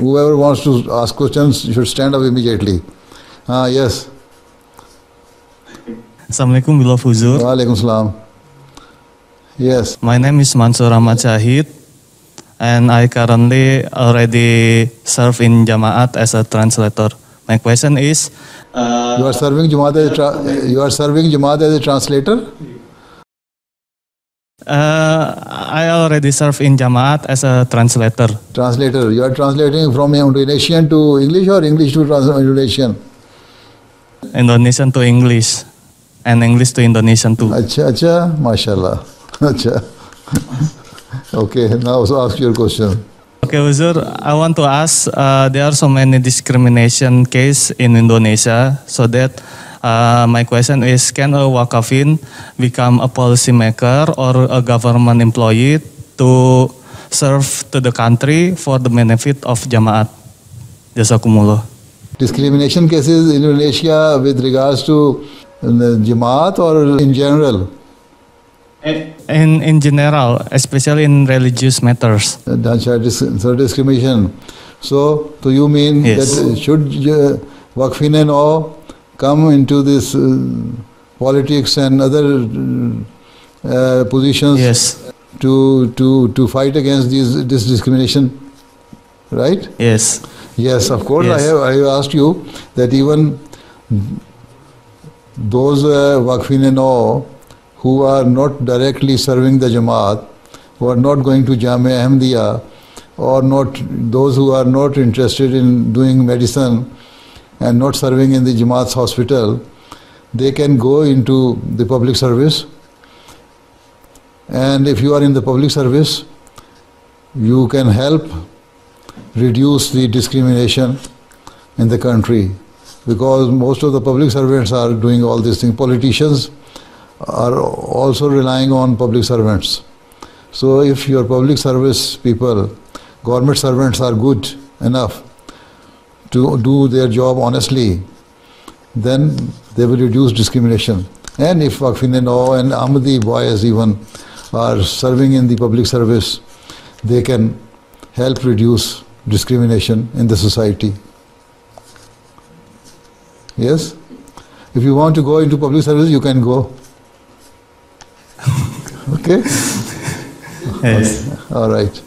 Whoever wants to ask questions should stand up immediately. Yes. Assalamualaikum Bilal Fuzur. Walaikum salam. Yes. My name is Mansur Ahmad Syahid, and I currently already serve in Jamaat as a translator. My question is, you are serving Jamaat as a translator? I already serve in Jamaat as a translator. Translator. You are translating from Indonesian to English or English to Indonesian? Indonesian to English, and English to Indonesian too. Acha, mashallah. Acha. Okay, now so ask your question. Okay, Huzur, I want to ask, there are so many discrimination cases in Indonesia, so that my question is, can a Wakafin become a policymaker or a government employee to serve to the country for the benefit of Jamaat? Jazakumullah. Discrimination cases in Indonesia with regards to Jamaat or in general? In general, especially in religious matters. So discrimination. So do you mean that should Waqf-e-Nau come into this politics and other positions to fight against this discrimination? Right? Yes. Yes, of course. Yes. I have asked you that even those Waqf-e-Nau who are not directly serving the Jamaat, who are not going to Jamia Ahmadiyya, or not those who are not interested in doing medicine and not serving in the Jamaat's hospital, they can go into the public service. And if you are in the public service, you can help reduce the discrimination in the country, because most of the public servants are doing all these things. Politicians are also relying on public servants. So if your public service people, government servants are good enough to do their job honestly, then they will reduce discrimination. And if Waqf-e-Nau and Ahmadi boys even are serving in the public service, they can help reduce discrimination in the society. Yes? If you want to go into public service, you can go. Okay? Yes. All right.